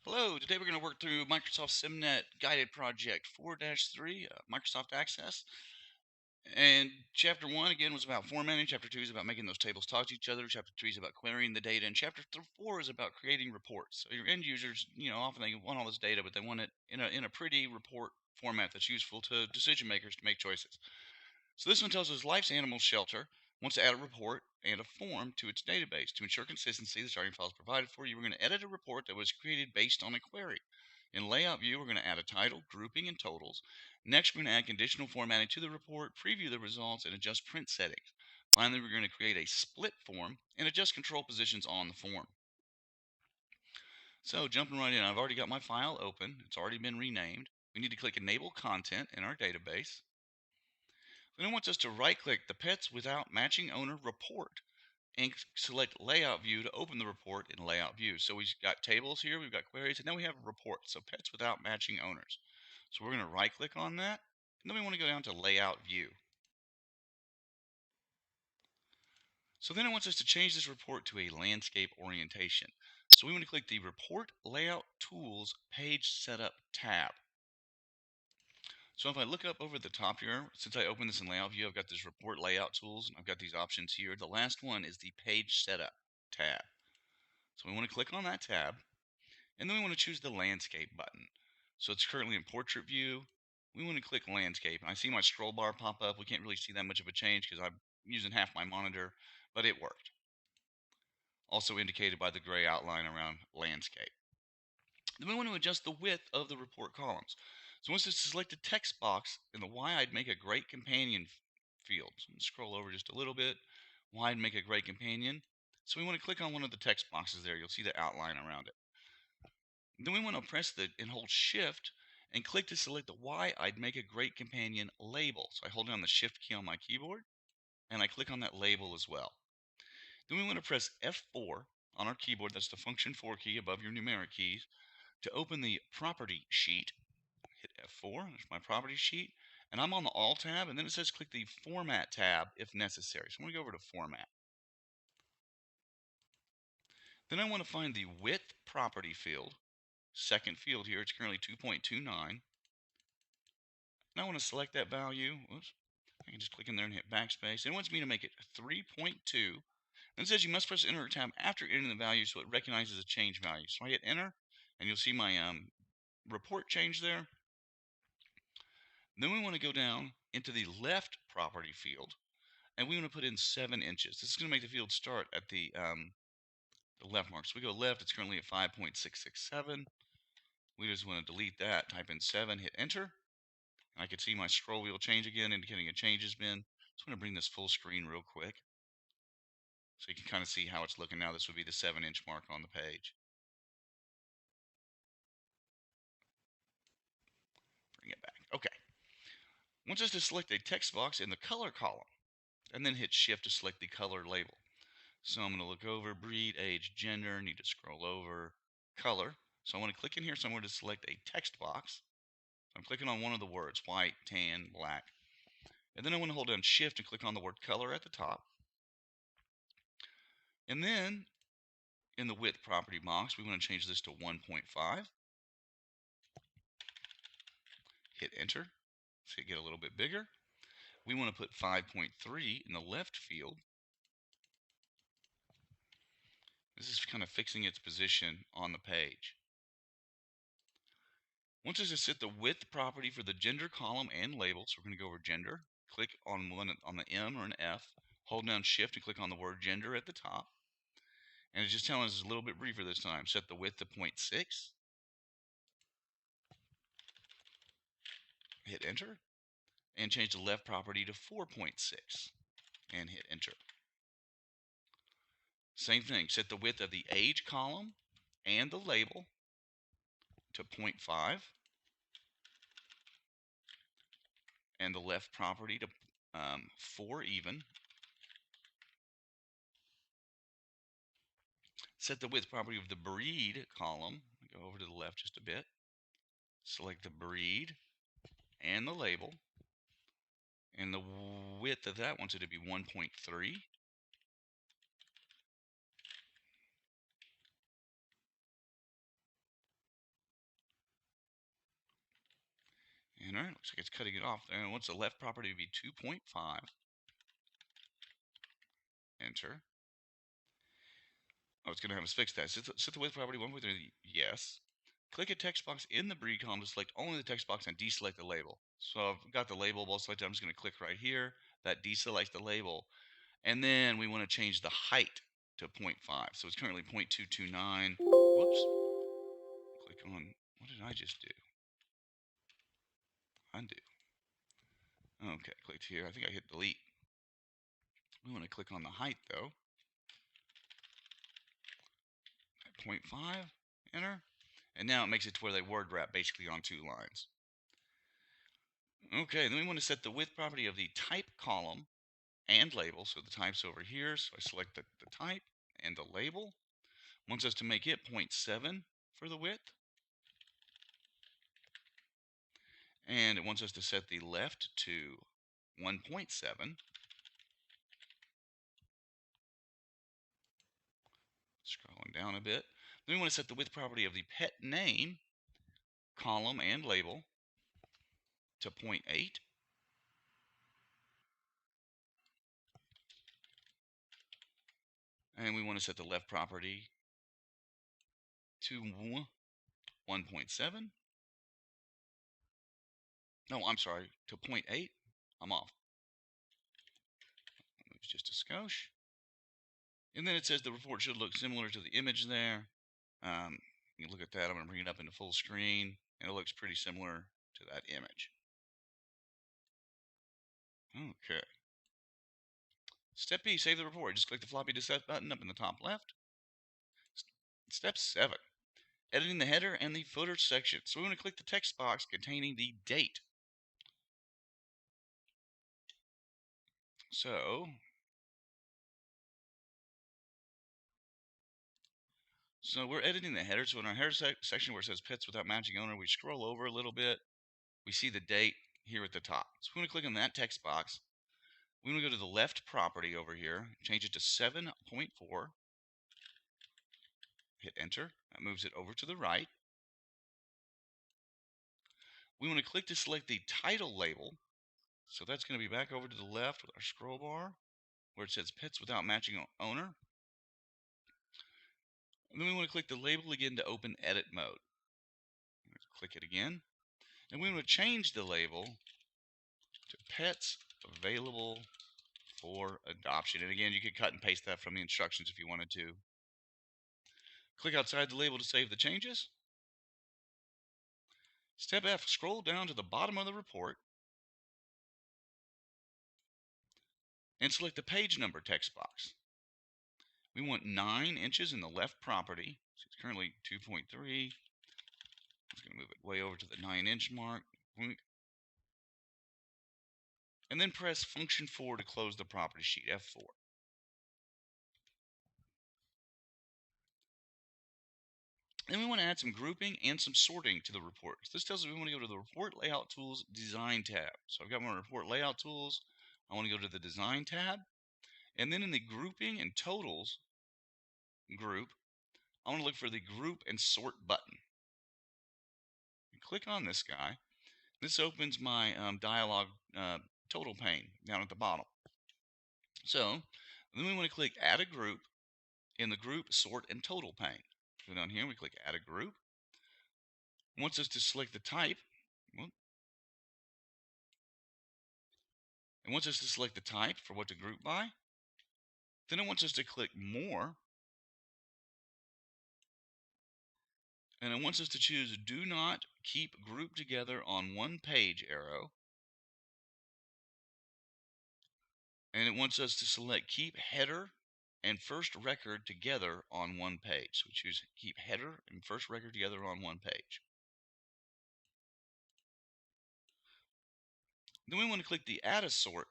Hello, today we're going to work through Microsoft Simnet Guided Project 4-3, Microsoft Access. And Chapter 1, again, was about formatting. Chapter 2 is about making those tables talk to each other. Chapter 3 is about querying the data. And Chapter 4 is about creating reports. So your end users, often they want all this data, but they want it in a pretty report format that's useful to decision makers to make choices. So this one tells us Life's Animal Shelter wants to add a report and a form to its database. To ensure consistency, the starting file is provided for you. We're going to edit a report that was created based on a query. In Layout View, we're going to add a title, grouping, and totals. Next, we're going to add conditional formatting to the report, preview the results, and adjust print settings. Finally, we're going to create a split form and adjust control positions on the form. So jumping right in, I've already got my file open. It's already been renamed. We need to click Enable Content in our database. Then it wants us to right-click the Pets Without Matching Owner report and select Layout View to open the report in Layout View. So we've got tables here, we've got queries, and now we have a report. So Pets Without Matching Owners. So we're going to right-click on that, and then we want to go down to Layout View. So then it wants us to change this report to a landscape orientation. So we want to click the Report Layout Tools Page Setup tab. So if I look up over the top here, since I opened this in Layout View, I've got this Report Layout Tools, and I've got these options here. The last one is the Page Setup tab. So we want to click on that tab, and then we want to choose the Landscape button. So it's currently in Portrait View. We want to click Landscape, and I see my scroll bar pop up. We can't really see that much of a change because I'm using half my monitor, but it worked. Also indicated by the gray outline around Landscape. Then we want to adjust the width of the report columns. So once it's select a text box in the why I'd make a great companion field. So I'm going to scroll over just a little bit. Why I'd make a great companion. So we want to click on one of the text boxes there. You'll see the outline around it. Then we want to press and hold shift and click to select the why I'd make a great companion label. So I hold down the shift key on my keyboard and I click on that label as well. Then we want to press F4 on our keyboard. That's the function 4 key above your numeric keys. To open the property sheet, hit F4, there's my property sheet, and I'm on the All tab, and then it says click the Format tab if necessary. So I'm going to go over to Format. Then I want to find the Width property field, second field here, it's currently 2.29. And I want to select that value. Whoops. I can just click in there and hit backspace. It wants me to make it 3.2. And it says you must press Enter tab after entering the value so it recognizes a change value. So I hit Enter, and you'll see my report change there. Then we want to go down into the left property field, and we want to put in 7 inches. This is going to make the field start at the left mark. So we go left, it's currently at 5.667. We just want to delete that, type in 7, hit enter. And I can see my scroll wheel change again, indicating a change has been. So I'm going to bring this full screen real quick, so you can kind of see how it's looking now. This would be the 7-inch mark on the page. Bring it back. Okay. Once us to select a text box in the color column, and then hit shift to select the color label. So I'm going to look over breed, age, gender, need to scroll over, color. So I want to click in here somewhere to select a text box. I'm clicking on one of the words, white, tan, black. And then I want to hold down shift and click on the word color at the top. And then in the width property box, we want to change this to 1.5. Hit enter. So you get a little bit bigger. We want to put 5.3 in the left field. This is kind of fixing its position on the page. Once this is set the width property for the gender column and label, so we're going to go over gender, click on one on the M or an F, hold down shift and click on the word gender at the top. And it's just telling us a little bit briefer this time. Set the width to 0.6. Hit enter. And change the left property to 4.6. And hit enter. Same thing. Set the width of the age column and the label to 0.5. And the left property to 4 even. Set the width property of the breed column. Go over to the left just a bit. Select the breed and the label. And the width of that wants it to be 1.3. Enter. Looks like it's cutting it off there. And what's the left property to be 2.5? Enter. Oh, it's going to have us fix that. Set the width property 1.3. Yes. Click a text box in the breed column to select only the text box and deselect the label. So I've got the label both selected. I'm just going to click right here. That deselects the label. And then we want to change the height to 0.5. So it's currently 0.229. Whoops. Click on, what did I just do? Undo. Okay, clicked here. I think I hit delete. We want to click on the height though. 0.5. Enter. And now it makes it to where they word wrap basically on 2 lines. Okay, then we want to set the width property of the type column and label. So the type's over here. So I select the type and the label. Wants us to make it 0.7 for the width. And it wants us to set the left to 1.7. Scrolling down a bit. Then we want to set the width property of the pet name column and label to 0.8. And we want to set the left property to 1.7. No, I'm sorry, to 0.8. I'm off. It's just a skosh. And then it says the report should look similar to the image there. You look at that. I'm going to bring it up into full screen, and it looks pretty similar to that image. Okay. Step B, save the report. Just click the floppy disk button up in the top left. Step 7, editing the header and the footer section. So we want to click the text box containing the date. So we're editing the header. So in our header section where it says pets without matching owner, we scroll over a little bit. We see the date here at the top. So we want to click on that text box. We want to go to the left property over here, change it to 7.4. Hit enter. That moves it over to the right. We want to click to select the title label. So that's going to be back over to the left with our scroll bar where it says pets without matching owner. And then we want to click the label again to open edit mode. Click it again. And we want to change the label to pets available for adoption. And again, you could cut and paste that from the instructions if you wanted to. Click outside the label to save the changes. Step F, scroll down to the bottom of the report and select the page number text box. We want 9 inches in the left property. So it's currently 2.3. I'm just going to move it way over to the 9-inch mark. And then press function 4 to close the property sheet, F4. Then we want to add some grouping and some sorting to the report. So this tells us we want to go to the Report Layout Tools Design tab. So I've got my Report Layout Tools. I want to go to the Design tab. And then in the Grouping and Totals group, I want to look for the Group and Sort button. Click on this guy. This opens my dialog total pane down at the bottom. So then we want to click Add a Group in the Group, Sort, and Total pane. Go down here, we click Add a Group. It wants us to select the type. It wants us to select the type for what to group by. Then it wants us to click More. And it wants us to choose Do Not Keep Grouped Together on One Page arrow. And it wants us to select Keep Header and First Record Together on One Page. So we choose Keep Header and First Record Together on One Page. Then we want to click the Add a Sort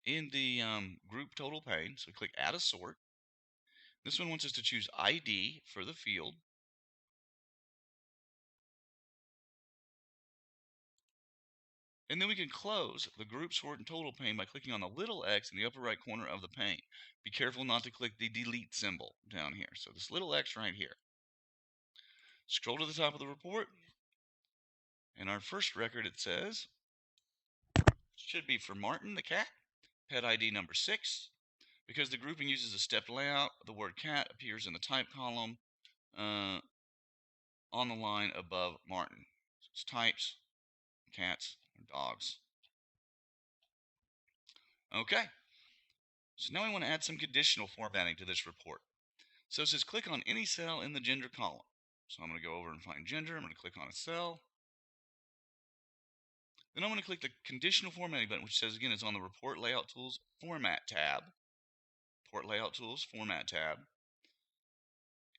in the Group Total pane. So we click Add a Sort. This one wants us to choose ID for the field. And then we can close the Group, Sort, and Total pane by clicking on the little X in the upper right corner of the pane. Be careful not to click the delete symbol down here. So this little X right here. Scroll to the top of the report And our first record, it says, should be for Martin the cat, pet ID number 6. Because the grouping uses a stepped layout, the word cat appears in the type column uh, on the line above Martin. So it's types, cats, and dogs. Okay, so now we want to add some conditional formatting to this report. So it says click on any cell in the gender column. So I'm going to go over and find gender. I'm going to click on a cell. Then I'm going to click the conditional formatting button, which says again it's on the Report Layout Tools Format tab. Report Layout Tools Format tab.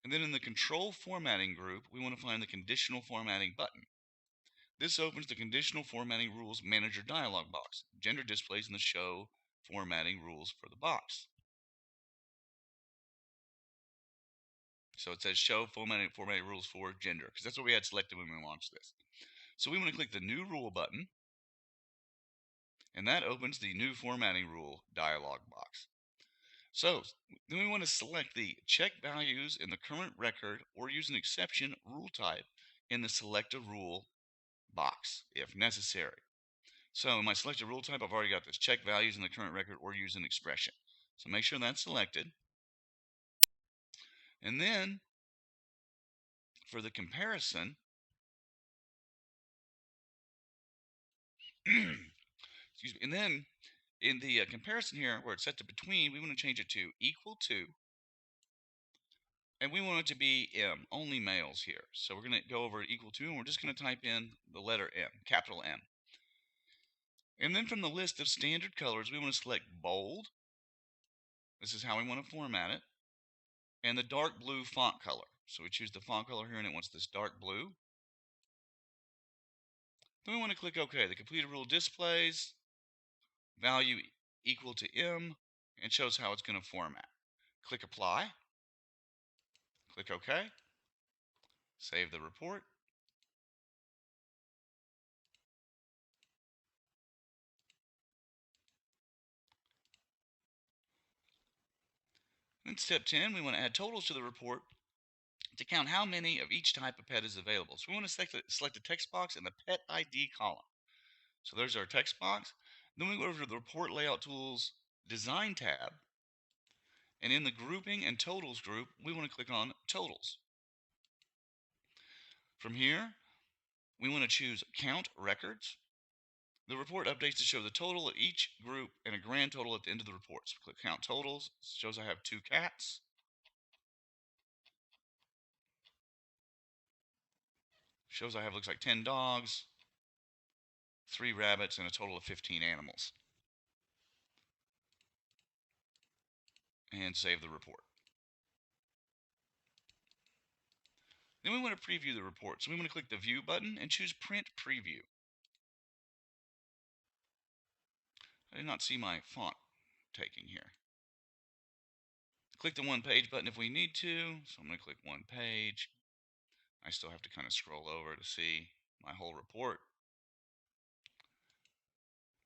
And then in the Control Formatting group, we want to find the Conditional Formatting button. This opens the Conditional Formatting Rules Manager dialog box. Gender displays in the Show Formatting Rules for the box. So it says Show Formatting Rules for Gender, because that's what we had selected when we launched this. So we want to click the New Rule button, and that opens the New Formatting Rule dialog box. So then we want to select the Check Values in the Current Record or use an exception rule type in the Select a Rule box if necessary. So in my Select a Rule type, I've already got this Check Values in the Current Record or use an expression. So make sure that's selected. And then for the comparison, excuse me, and then in the comparison here where it's set to between, we want to change it to equal to, and we want it to be M, only males here. So we're going to go over equal to, and we're just going to type in the letter M, capital M. And then from the list of standard colors, we want to select bold. This is how we want to format it. And the dark blue font color. So we choose the font color here, and it wants this dark blue. Then we want to click OK. The completed rule displays value equal to M and shows how it's going to format. Click Apply. Click OK. Save the report. In step 10, we want to add totals to the report to count how many of each type of pet is available. So we want to select a text box in the Pet ID column. So there's our text box. Then we go over to the Report Layout Tools Design tab. And in the Grouping and Totals group, we want to click on Totals. From here, we want to choose Count Records. The report updates to show the total of each group and a grand total at the end of the report. So click Count Totals. It shows I have 2 cats. Shows I have, looks like 10 dogs, 3 rabbits, and a total of 15 animals. And save the report. Then we want to preview the report. So we want to click the View button and choose Print Preview. I did not see my font taking here. Click the One Page button if we need to. So I'm going to click One Page. I still have to kind of scroll over to see my whole report.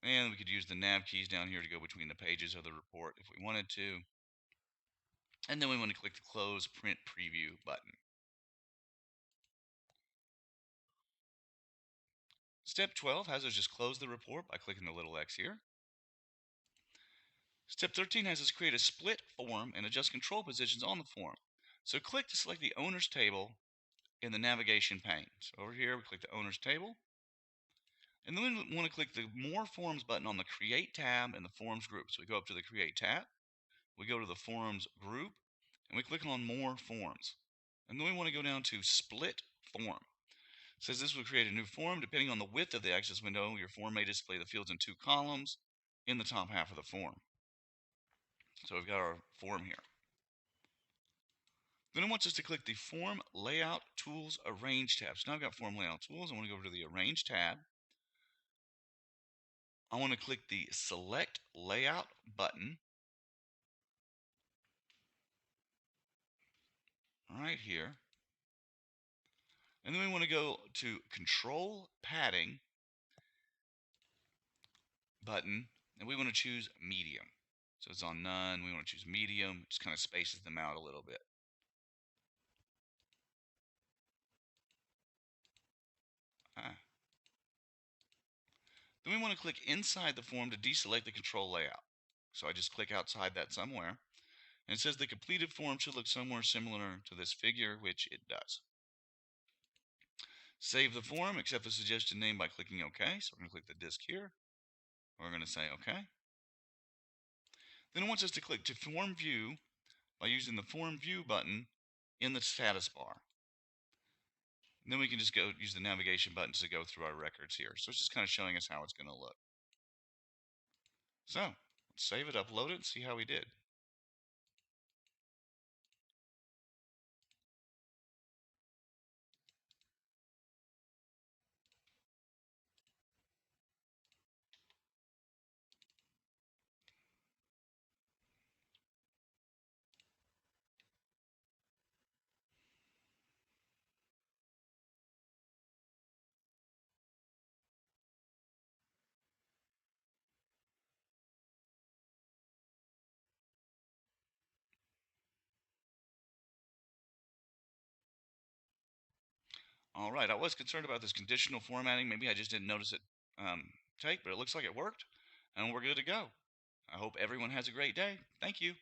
And we could use the nav keys down here to go between the pages of the report if we wanted to. And then we want to click the Close Print Preview button. Step 12 has us just close the report by clicking the little X here. Step 13 has us create a split form and adjust control positions on the form. So click to select the owner's table in the navigation pane. So over here, we click the owner's table. And then we want to click the More Forms button on the Create tab in the Forms group. So we go up to the Create tab. We go to the Forms group, and we click on More Forms. And then we want to go down to Split Form. It says this will create a new form. Depending on the width of the access window, your form may display the fields in 2 columns in the top half of the form. So we've got our form here. Then it wants us to click the Form Layout Tools Arrange tab. So now I've got Form Layout Tools. I want to go over to the Arrange tab. I want to click the Select Layout button right here. And then we want to go to Control Padding button, and we want to choose Medium. So it's on None. We want to choose Medium. It just kind of spaces them out a little bit. Ah. Then we want to click inside the form to deselect the control layout. So I just click outside that somewhere. And it says the completed form should look somewhere similar to this figure, which it does. Save the form, accept the suggested name by clicking OK. So we're going to click the disk here. We're going to say OK. Then it wants us to click to form view by using the form view button in the status bar. And then we can just go use the navigation buttons to go through our records here. So it's just kind of showing us how it's going to look. So let's save it, upload it, and see how we did. All right, I was concerned about this conditional formatting. Maybe I just didn't notice it take, but it looks like it worked, and we're good to go. I hope everyone has a great day. Thank you.